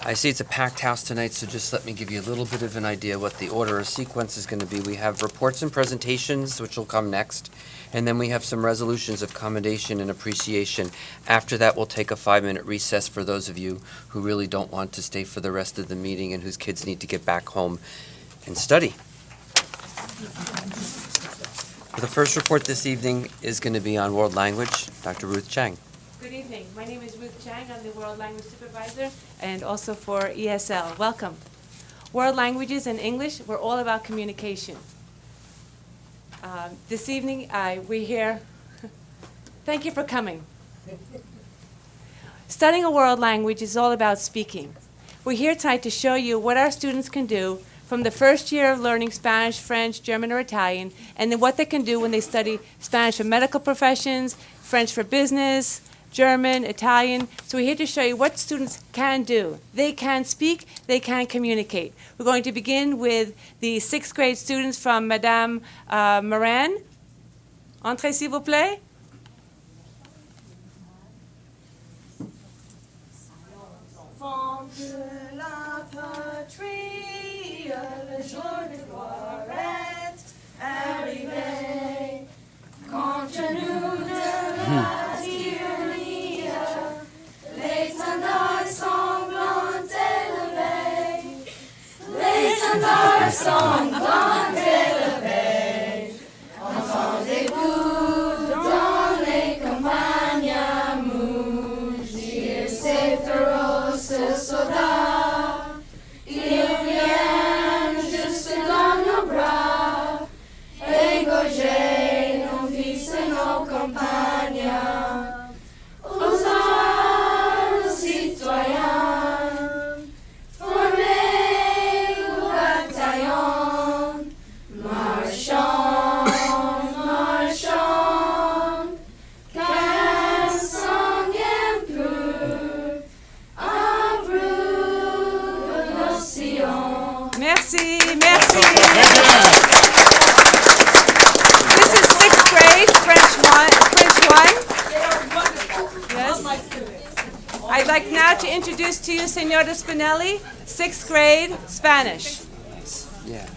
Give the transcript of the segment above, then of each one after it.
I see it's a packed house tonight, so just let me give you a little bit of an idea what the order or sequence is going to be. We have reports and presentations, which will come next, and then we have some resolutions of commendation and appreciation. After that, we'll take a 5-minute recess for those of you who really don't want to stay for the rest of the meeting and whose kids need to get back home and study. The first report this evening is going to be on world language. Dr. Ruth Chang. Good evening. My name is Ruth Chang. I'm the World Language Supervisor and also for ESL. Welcome. World languages and English, we're all about communication. This evening, we're here. Thank you for coming. Studying a world language is all about speaking. We're here tonight to show you what our students can do from the first year of learning Spanish, French, German, or Italian, and then what they can do when they study Spanish for medical professions, French for business, German, Italian. So we're here to show you what students can do. They can speak, they can communicate. We're going to begin with the 6th grade students from Madame Moran. Entrez, s'il vous plaît. De la patrie, le jour de gloire est arrivé. Contre nous de la tyrannie, l'étendard sanglant élevé, l'étendard sanglant élevé. Entendez-vous dans les campagnes mugir ces féroces soldats? Ils viennent jusque dans nos bras, égorger nos vies et nos campagnes. Aux armes citoyens, formés au bataillon, marchons, marchons, qu'un sanguin pur embrouille nos sillons. Merci, merci. This is 6th grade, French 1. Yes. I'd like now to introduce to you Senora Spinelli, 6th grade, Spanish. Yeah.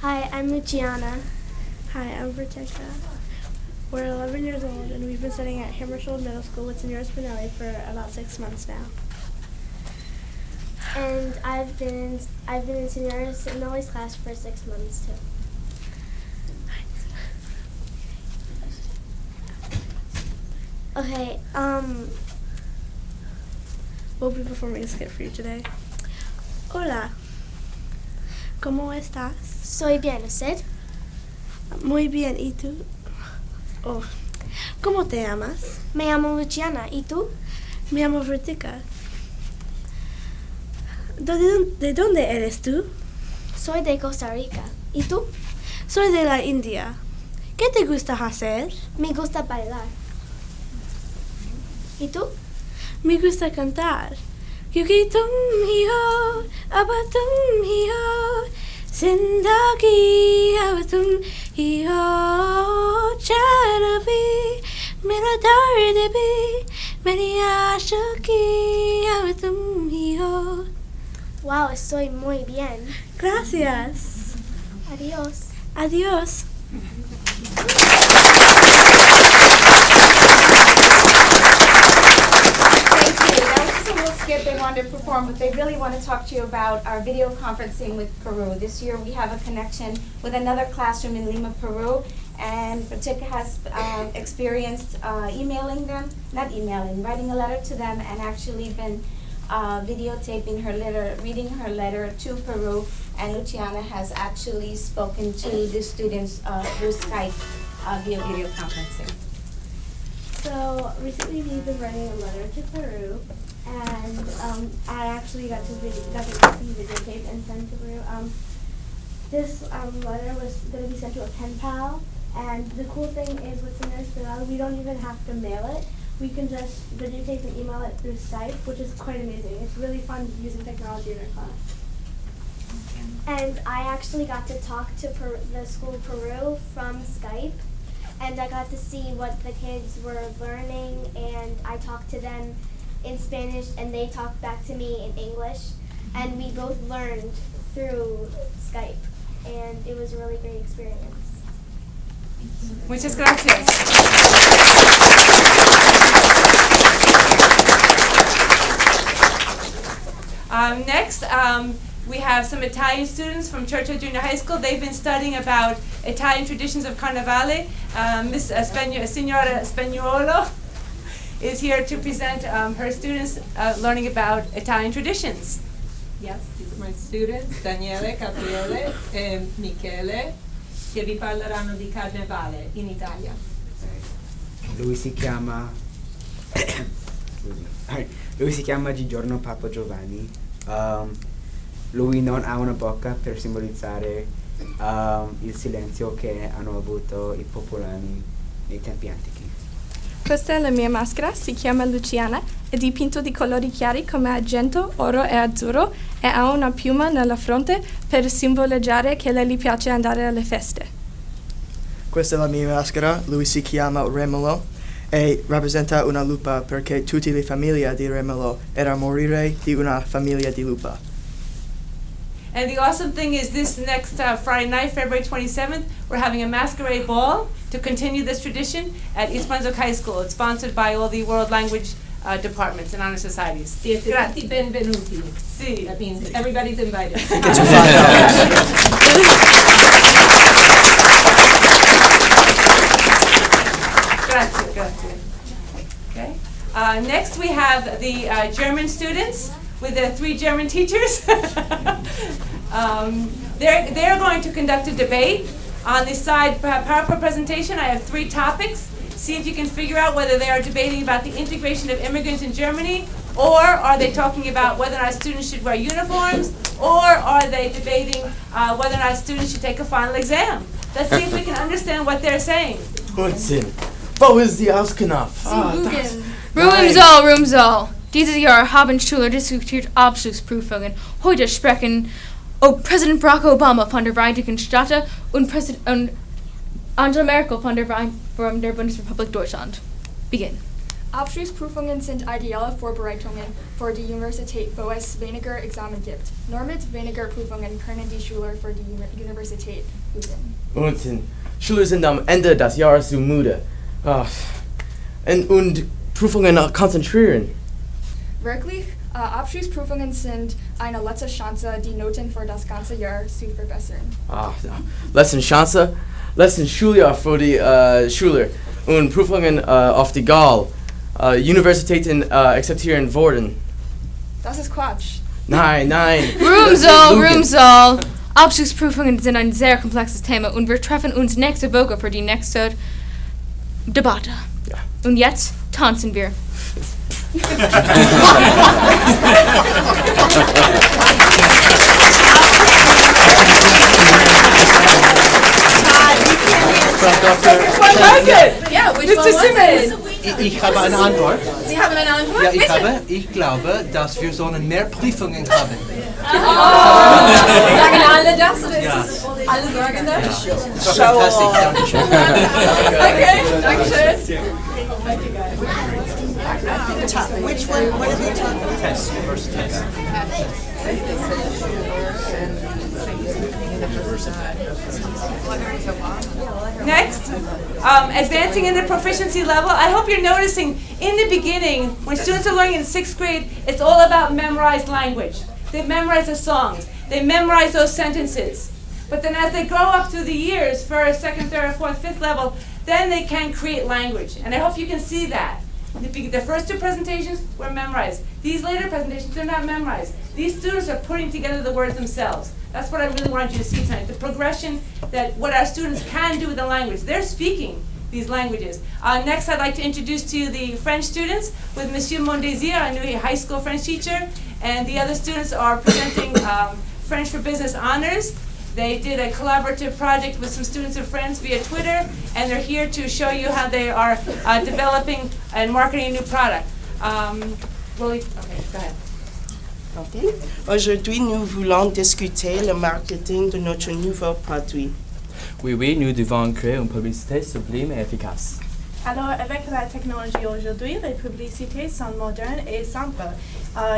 Hi, I'm Luciana. Hi, I'm Vertica. We're 11 years old and we've been studying at Hammersholt Middle School with Senora Spinelli for about 6 months now. And I've been in Senora Spinelli's class for 6 months too. Okay, We'll be performing a skit for you today. Hola. ¿Cómo estás? Soy bien, ¿usted? Muy bien, ¿y tú? Oh. ¿Cómo te llamas? Me llamo Luciana, ¿y tú? Me llamo Vertica. ¿De dónde eres tú? Soy de Costa Rica, ¿y tú? Soy de la India. ¿Qué te gusta hacer? Me gusta bailar. ¿Y tú? Me gusta cantar. Yuki tum hiyo, abatum hiyo, zindagi abatum hiyo, charabi, mera dard bhi, meri aashki abatum hiyo. Wow, estoy muy bien. Gracias. Adiós. Adiós. Skit they wanted to perform, but they really want to talk to you about our video conferencing with Peru. This year we have a connection with another classroom in Lima, Peru, and Patika has experienced writing a letter to them, and actually been videotaping her letter, reading her letter to Peru, and Luciana has actually spoken to the students through Skype via video conferencing. So recently we've been writing a letter to Peru, and I actually got to videotape and send to Peru. This letter was going to be sent to a pen pal, and the cool thing is with Senora Spinelli, we don't even have to mail it. we can just videotape and email it through Skype, which is quite amazing. It's really fun using technology in our class. And I actually got to talk to the school of Peru from Skype, and I got to see what the kids were learning, and I talked to them in Spanish and they talked back to me in English, and we both learned through Skype, and it was a really great experience. Muchas gracias. Next, we have some Italian students from Churchill Junior High School. They've been studying about Italian traditions of Carnevale. Miss Signora Spagnuolo is here to present her students learning about Italian traditions. Yes, these are my students, Daniele, Gabriele e Michele, che vi parleranno di Carnevale in Italia. Lui si chiama Giorno Papa Giovanni. Lui non ha una bocca per simbolizzare il silenzio che hanno avuto i popolani nei tempi antichi. Questa è la mia maschera, si chiama Luciana, è dipinto di colori chiari come argento, oro e azzurro e ha una piuma nella fronte per simboleggiare che le gli piace andare alle feste. Questa è la mia maschera, lui si chiama Remolo e rappresenta una lupa perché tutte le famiglie di Remolo erano morire di una famiglia di lupa. And the awesome thing is this next Friday night, February 27th, we're having a masquerade ball to continue this tradition at East Brunswick High School. It's sponsored by all the world language departments and honor societies. Siete tutti benvenuti. Sì. That means everybody's invited. Grazie, grazie. Okay. Next we have the German students with the 3 German teachers. They're going to conduct a debate. On the side PowerPoint presentation, I have 3 topics. See if you can figure out whether they are debating about the integration of immigrants in Germany, or are they talking about whether or not students should wear uniforms, or are they debating whether or not students should take a final exam. Let's see if we can understand what they're saying. Unsinn. Wo ist die Auskunft? Rumsal. Dieses Jahr haben Schüler diskutiert Abschlussprüfungen. Heute sprechen President Barack Obama von der Vereinigten Staaten und Angela Merkel von der Bundesrepublik Deutschland. Beginn. Abschlussprüfungen sind ideale Vorbereitungen für die Universität, wo es weniger Examen gibt. Nur mit weniger Prüfungen können die Schüler für die Universität üben. Unsinn. Schüler sind am Ende des Jahres so müde. Und Prüfungen konzentrieren. Wirklich? Abschlussprüfungen sind eine letzte Chance, die Noten für das ganze Jahr zu verbessern. Letzte Chance, letzten Schuljahr für die Schüler und Prüfungen auf die Gaul. Universitäten akzeptieren worden. Das ist Quatsch. Nein. Rumsal. Abschlussprüfungen sind ein sehr komplexes Thema und wir treffen uns nächste Woche für die nächste Debatte. Ja. Und jetzt tanzen wir. Frau Dr. Yeah, Mr. Simmons. Ich habe eine Antwort. Sie haben eine Antwort? Ja, Bitte. ich glaube, dass wir sollen mehr Prüfungen haben. Sagen alle das oder Ja. ist es alle sagen das? Ja. Fantastisch, danke schön. Okay, danke schön. Which one? What are they talking? Test, first test. Next, advancing in the proficiency level. I hope you're noticing in the beginning, when students are learning in 6th grade, it's all about memorized language. They memorize the songs. They memorize those sentences. But then as they grow up through the years, 1st, 2nd, 3rd, 4th, 5th level, then they can create language. And I hope you can see that. The first 2 presentations were memorized. These later presentations, they're not memorized. These students are putting together the words themselves. That's what I really wanted you to see tonight, the progression that what our students can do with the language. They're speaking these languages. Next, I'd like to introduce to you the French students with Monsieur Mondésir, our new high school French teacher, and the other students are presenting French for Business honors. They did a collaborative project with some students and friends via Twitter, and they're here to show you how they are developing and marketing a new product. Willie, okay, go ahead. Okay. Aujourd'hui, nous voulons discuter le marketing de notre nouveau produit. Oui, nous devons créer une publicité sublime et efficace. Alors, avec la technologie aujourd'hui, les publicités sont modernes et simples.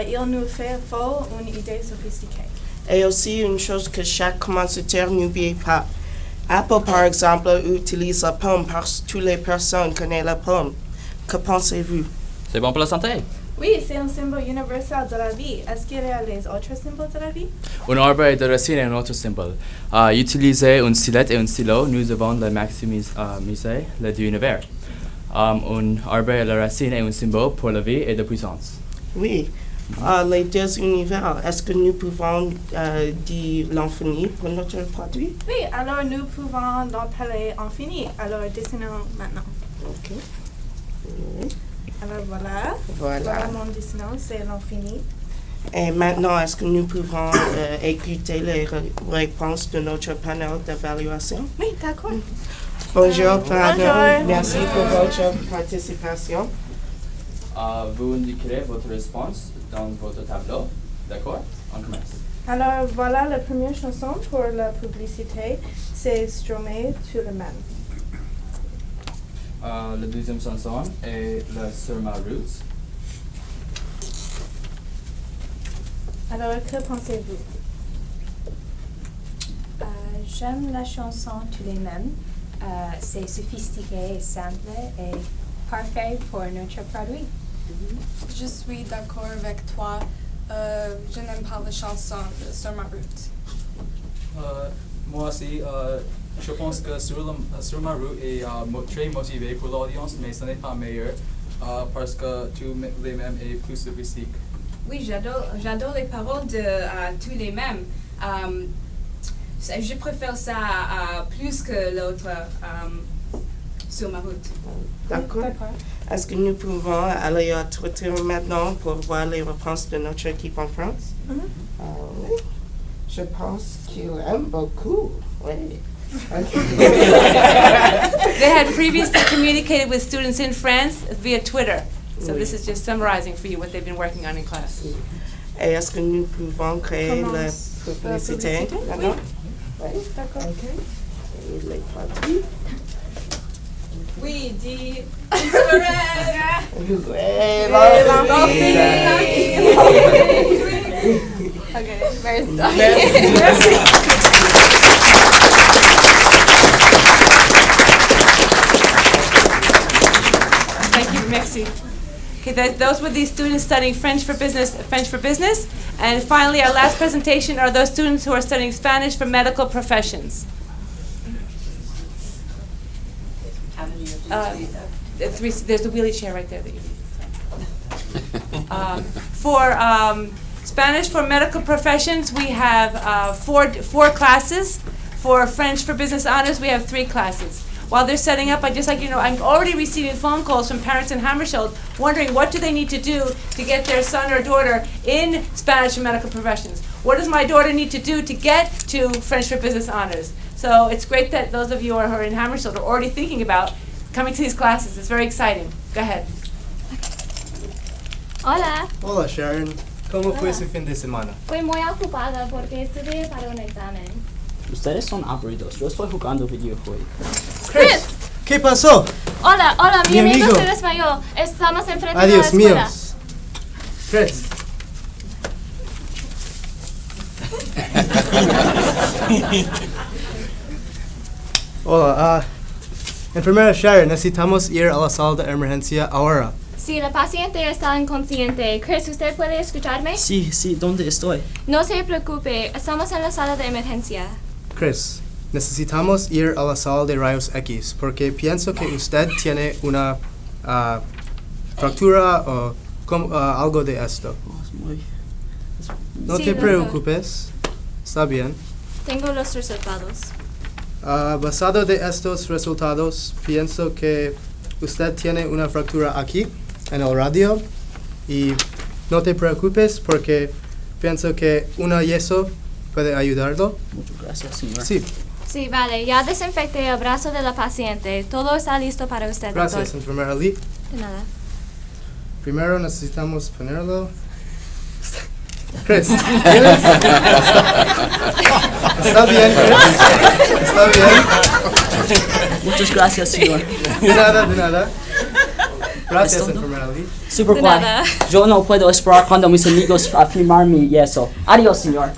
Il nous faut une idée sophistiquée. Et aussi, une chose que chaque commentateur n'oublie pas. Apple, par exemple, utilise la pomme parce que toutes les personnes connaissent la pomme. Que pensez-vous? C'est bon pour la santé. Oui, c'est un symbole universel de la vie. Est-ce qu'il y a les autres symboles de la vie? Un arbre de racine est un autre symbole. Utiliser une silette et un stylo, nous avons le maximiser le de l'univers. Un arbre et la racine est un symbole pour la vie et de puissance. Oui. Les deux univers, est-ce que nous pouvons dire l'infini pour notre produit? Oui, alors nous pouvons l'appeler infini. Alors, dessinons maintenant. Ok. Oui. Alors voilà mon dessinant, c'est l'infini. Et maintenant, est-ce que nous pouvons écouter les réponses de notre panel d'évaluation? Oui, d'accord. Bonjour, panel. Bonjour. Merci pour votre participation. Vous indiquerez votre réponse dans votre tableau. D'accord? On commence. Alors voilà la première chanson pour la publicité, c'est Stromae to the Man. La deuxième chanson est la Sur ma route. Alors que pensez-vous? J'aime la chanson Tous les mêmes. C'est sophistiqué et simple et parfait pour notre produit. Je suis d'accord avec toi. Je n'aime pas la chanson Sur ma route. Moi aussi, je pense que sur ma route est très motivé pour l'audience, mais ce n'est pas meilleur parce que Tous les mêmes est plus sophistiqué. Oui, j'adore les paroles de Tous les mêmes. Je préfère ça plus que l'autre Sur ma route. D'accord. Est-ce que nous pouvons aller à Twitter maintenant pour voir les réponses de notre équipe en France? Oui. Je pense qu'il aime beaucoup. Oui. Okay. They had previously communicated with students in France via Twitter. So this is just summarizing for you what they've been working on in class. Et est-ce que nous pouvons créer la publicité maintenant? Oui. D'accord. Okay. Et les produits? Oui, dis Okay, very Merci. Thank you, merci. Okay, those were the students studying French for business. And finally, our last presentation are those students who are studying Spanish for medical professions. There's a wheelie chair right there that you need. For Spanish for medical professions, we have four classes. For French for business honors, we have 3 classes. While they're setting up, I'd just like you to know, I'm already receiving phone calls from parents in Hammersholt wondering what do they need to do to get their son or daughter in Spanish for medical professions. What does my daughter need to do to get to French for business honors? So it's great that those of you who are in Hammersholt are already thinking about coming to these classes. It's very exciting. Go ahead. Hola. Hola Sharon, ¿cómo fue su fin de semana? Fui muy ocupada porque estudié para un examen. Ustedes son aburridos. Yo estoy jugando videojuegos. Chris. ¿Qué pasó? Hola, mi Mi amigo amigo. se desmayó. Estamos enfrente de la Adiós escuela. míos. Chris. Hola, enfermera Sharon, necesitamos ir a la sala de emergencia ahora. Si la paciente está inconsciente, Chris, ¿usted puede escucharme? Sí, ¿dónde estoy? No se preocupe, estamos en la sala de emergencia. Chris, necesitamos ir a la sala de rayos X porque pienso que usted tiene una fractura o algo de esto. No Sí, te doctor. preocupes, está bien. Tengo los resultados. Basado de estos resultados, pienso que usted tiene una fractura aquí, en el radio, y no te preocupes porque pienso que un yeso ¿Puede ayudarlo? Muchas gracias, señor. Sí, Sí, vale. Ya desinfecté el brazo de la paciente. Todo está listo para usted, gracias, doctor. enfermera Lee. De nada. Primero necesitamos ponerlo. Chris, ¿tienes? Está bien, Chris. Está bien. Muchas gracias, señor. De nada, de nada. Gracias, ¿Es todo? enfermera Lee. Super De guay. nada. Yo no puedo esperar cuando mis amigos a firmar mi yeso. Adiós, señor.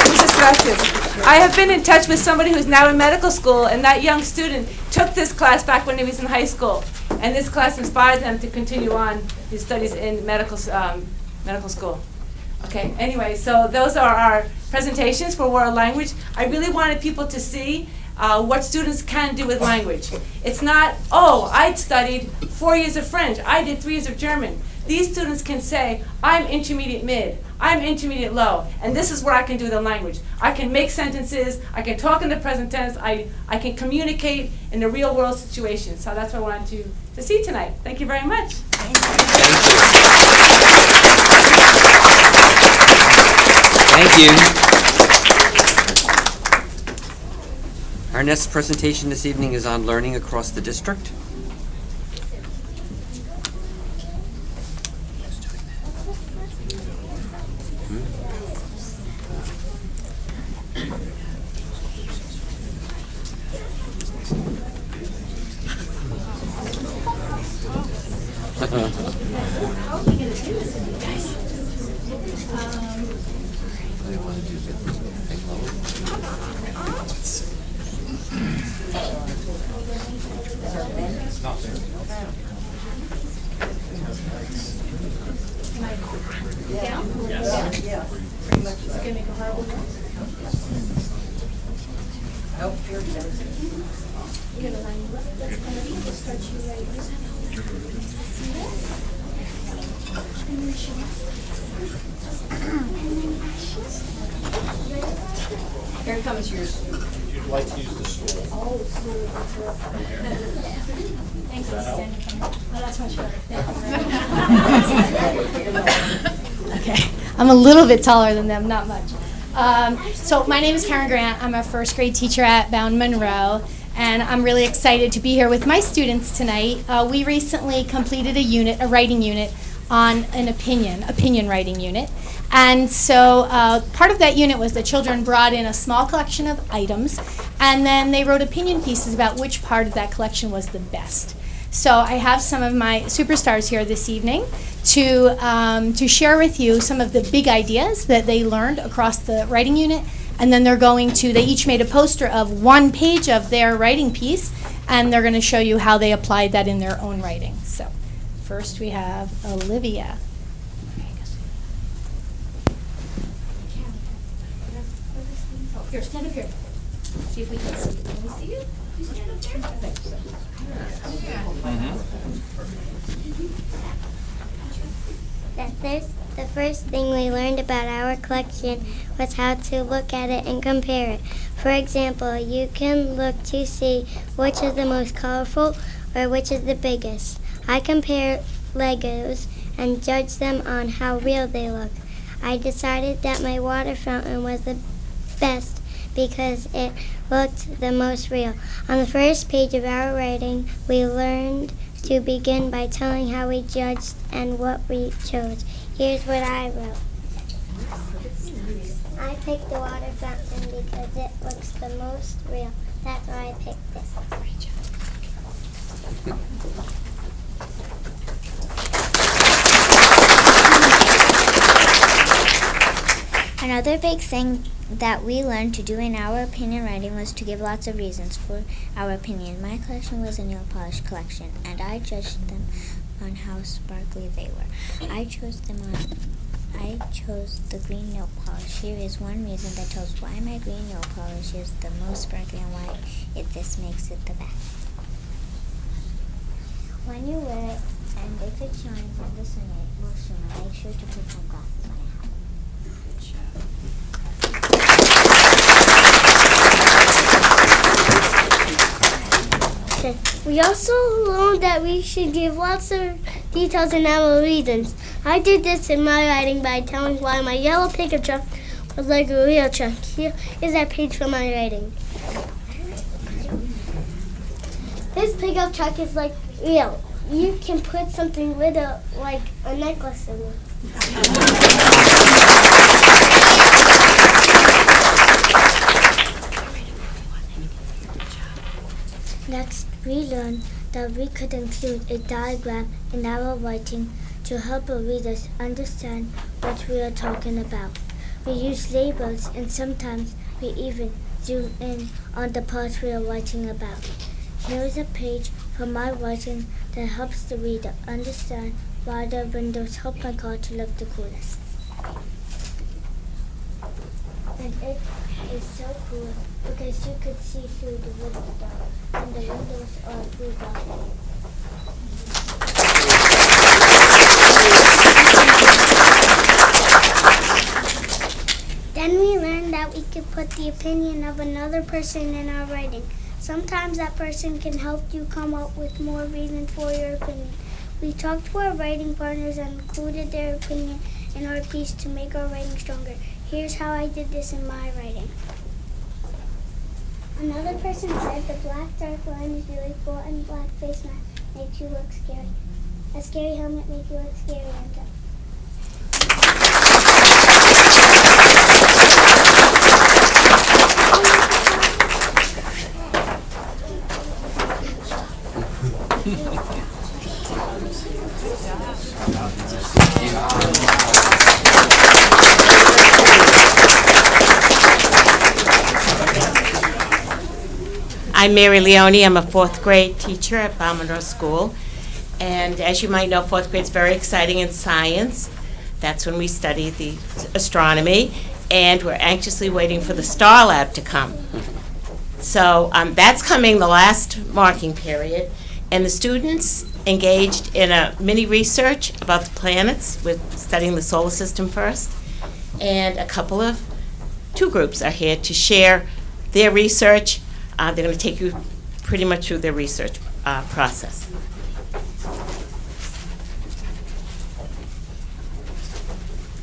Muchas gracias. I have been in touch with somebody who's now in medical school, and that young student took this class back when he was in high school. And this class inspired them to continue on his studies in medical school. Okay, anyway, so those are our presentations for world language. I really wanted people to see what students can do with language. It's not, oh, I studied 4 years of French, I did 3 years of German. These students can say, I'm intermediate mid, I'm intermediate low, and this is what I can do with the language. I can make sentences, I can talk in the present tense, I can communicate in the real world situation. So that's what I wanted you to see tonight. Thank you very much. Thank you. Our next presentation this evening is on learning across the district. Here comes yours. You'd like to use the stool. Oh, Thanks for standing. Oh, that's much better. Okay, I'm a little bit taller than them, not much. So my name is Karen Grant. I'm a first grade teacher at Bound Monroe, and I'm really excited to be here with my students tonight. We recently completed a writing unit on an opinion writing unit. And so part of that unit was the children brought in a small collection of items, and then they wrote opinion pieces about which part of that collection was the best. So I have some of my superstars here this evening to share with you some of the big ideas that they learned across the writing unit, and then they each made a poster of 1 page of their writing piece, and they're going to show you how they applied that in their own writing. So first we have Olivia. Here, stand up here. See if we can see you. Can we see you? You stand up there? The first thing we learned about our collection was how to look at it and compare it. For example, you can look to see which is the most colorful or which is the biggest. I compare Legos and judge them on how real they look. I decided that my water fountain was the best because it looked the most real. On the first page of our writing, we learned to begin by telling how we judged and what we chose. Here's what I wrote. I picked the water fountain because it looks the most real. That's why I picked this. Another big thing that we learned to do in our opinion writing was to give lots of reasons for our opinion. My collection was a nail polish collection, and I judged them on how sparkly they were. I chose the green nail polish. Here is one reason that tells why my green nail polish is the most sparkly and why this makes it the best. When you wear it, and if it shines in the sun, it will shine. Make sure to put on glasses when it happens. Okay. We also learned that we should give lots of details in our reasons. I did this in my writing by telling why my yellow pickup truck was like a real truck. Here is that page for my writing. This pickup truck is like real. You can put something with it, like a necklace in it. Next, we learned that we could include a diagram in our writing to help our readers understand what we are talking about. We use labels and sometimes we even zoom in on the parts we are writing about. Here is a page from my writing that helps the reader understand why the windows help my car to look the coolest. And it is so cool because you could see through the window and the windows are blue dark. Then we learned that we could put the opinion of another person in our writing. Sometimes that person can help you come up with more reason for your opinion. We talked to our writing partners and included their opinion in our piece to make our writing stronger. Here's how I did this in my writing. Another person said the black dark line is really cool and black face mask makes you look scary. A scary helmet makes you look scary and tough. I'm Mary Leone. I'm a fourth grade teacher at Balmonroe School. And as you might know, fourth grade is very exciting in science. That's when we study the astronomy. And we're anxiously waiting for the Star Lab to come. So that's coming the last marking period. And the students engaged in a mini research about the planets. We're studying the solar system first. And two groups are here to share their research. They're going to take you pretty much through their research process.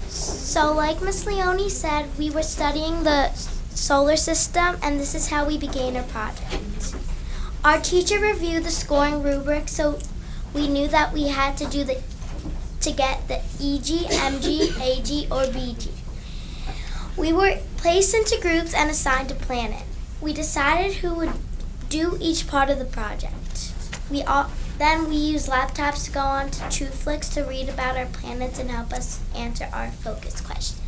So like Ms. Leone said, we were studying the solar system, and this is how we began our project. Our teacher reviewed the scoring rubric, so we knew that we had to get the EG, MG, AG, or BG. We were placed into groups and assigned to planet. We decided who would do each part of the project. Then we used laptops to go on to TrueFlix to read about our planets and help us answer our focus question.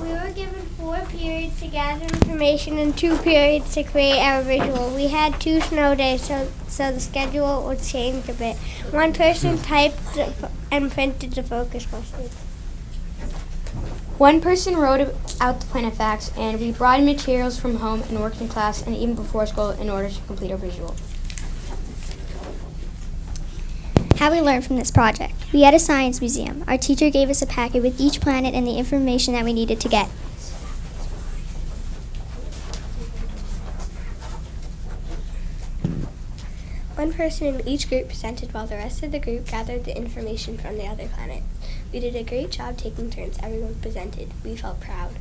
We were given 4 periods to gather information and 2 periods to create our visual. We had 2 snow days, so the schedule would change a bit. One person typed and printed the focus questions. One person wrote out the planet facts, and we brought in materials from home and worked in class and even before school in order to complete our visual. How we learned from this project. We had a science museum. Our teacher gave us a packet with each planet and the information that we needed to get. One person in each group presented while the rest of the group gathered the information from the other planets. We did a great job taking turns. Everyone presented. We felt proud.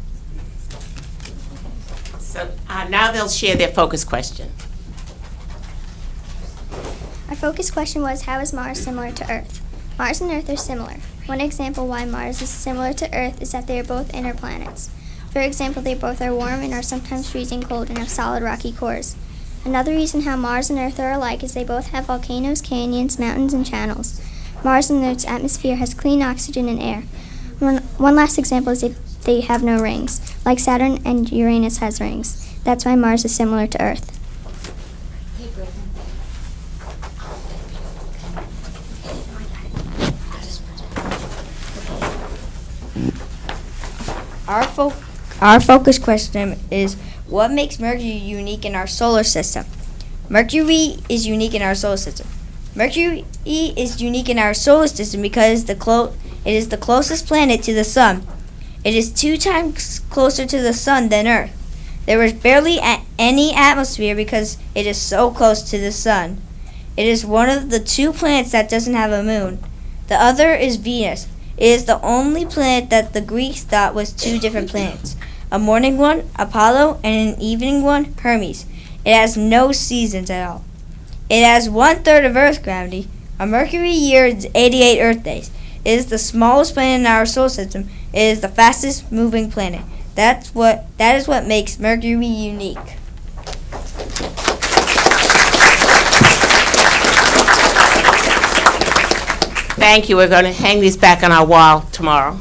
So now they'll share their focus question. Our focus question was, how is Mars similar to Earth? Mars and Earth are similar. One example why Mars is similar to Earth is that they are both inner planets. For example, they both are warm and are sometimes freezing cold and have solid rocky cores. Another reason how Mars and Earth are alike is they both have volcanoes, canyons, mountains, and channels. Mars and Earth's atmosphere has clean oxygen and air. One last example is that they have no rings, like Saturn and Uranus has rings. That's why Mars is similar to Earth. Our focus question is, what makes Mercury unique in our solar system? Mercury is unique in our solar system. Mercury is unique in our solar system because It is the closest planet to the sun. It is 2 times closer to the sun than Earth. There is barely any atmosphere because it is so close to the sun. It is one of the 2 planets that doesn't have a moon. The other is Venus. It is the only planet that the Greeks thought was 2 different planets. A morning one, Apollo, and an evening one, Hermes. It has no seasons at all. It has 1/3 of Earth's gravity. A Mercury year is 88 Earth days. It is the smallest planet in our solar system. It is the fastest moving planet. That is what makes Mercury unique. Thank you. We're going to hang these back on our wall tomorrow.